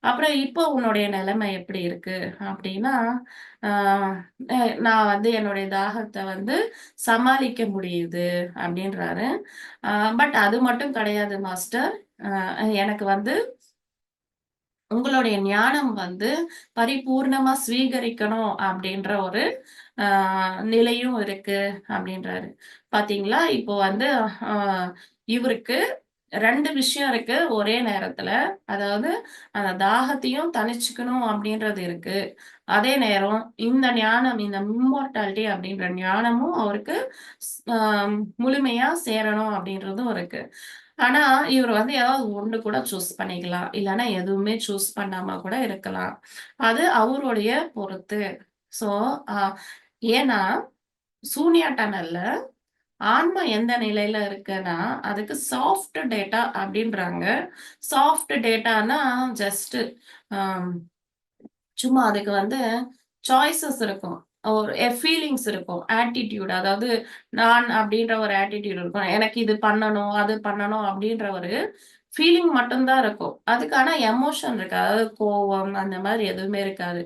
அப்புறம் இப்போ உன்னுடைய நிலைமை எப்படி இருக்கு? அப்படின்னா, ஆ அ நான் வந்து என்னுடைய தாகத்த வந்து சமாளிக்க முடியுது அப்படின்றாரு. அ பட் அது மட்டும் கிடையாது மாஸ்டர். எனக்கு வந்து உங்களுடைய ஞானம் வந்து பரிபூர்ணமா ஸ்வீகரிக்கணும் அப்படின்ற ஒரு ஆ நிலையும் இருக்கு அப்படின்றாரு. பாத்தீங்களா? இப்போ வந்து அ இவருக்கு 2 விஷயம் இருக்கு ஒரே நேரத்துல. அதாவது அந்த தாகத்தையும் தணிச்சுக்கணும் அப்படின்றது இருக்கு. அதே நேரம் இந்த ஞானம், இந்த இம்மோர்டாலிட்டி அப்படின்ற ஞானமும் அவருக்கு ஸ் அ முழுமையா சேரணும் அப்படின்றதும் இருக்கு. ஆனா, இவரு வந்து ஏதாவது ஒண்ணு கூட சூஸ் பண்ணிக்கலாம். இல்லன்னா எதுவுமே சூஸ் பண்ணாம கூட இருக்கலாம். அது அவருடைய பொறுத்து. ஸோ, அ ஏன்னா, சூனியா டனல்ல ஆன்மா எந்த நிலையில இருக்குன்னா, அதுக்கு சாஃப்ட் டேட்டா அப்டின்றாங்க. சாஃப்ட் டேட்டான்னா ஜஸ்ட் அம் சும்மா அதுக்கு வந்து சாய்ஸஸ் இருக்கும். ஒரு ஃபீலிங்ஸ் இருக்கும். ஆட்டிட்யூட் அதாவது நான் அப்டின்ற ஒரு ஆட்டிட்யூட் இருக்கும். எனக்கு இது பண்ணணும், அது பண்ணணும் அப்டின்ற ஒரு ஃபீலிங் மட்டும் தான் இருக்கும். அதுக்கான எமோஷன் இருக்காது. அதாவது கோவம் அந்த மாரி எதுவுமே இருக்காது.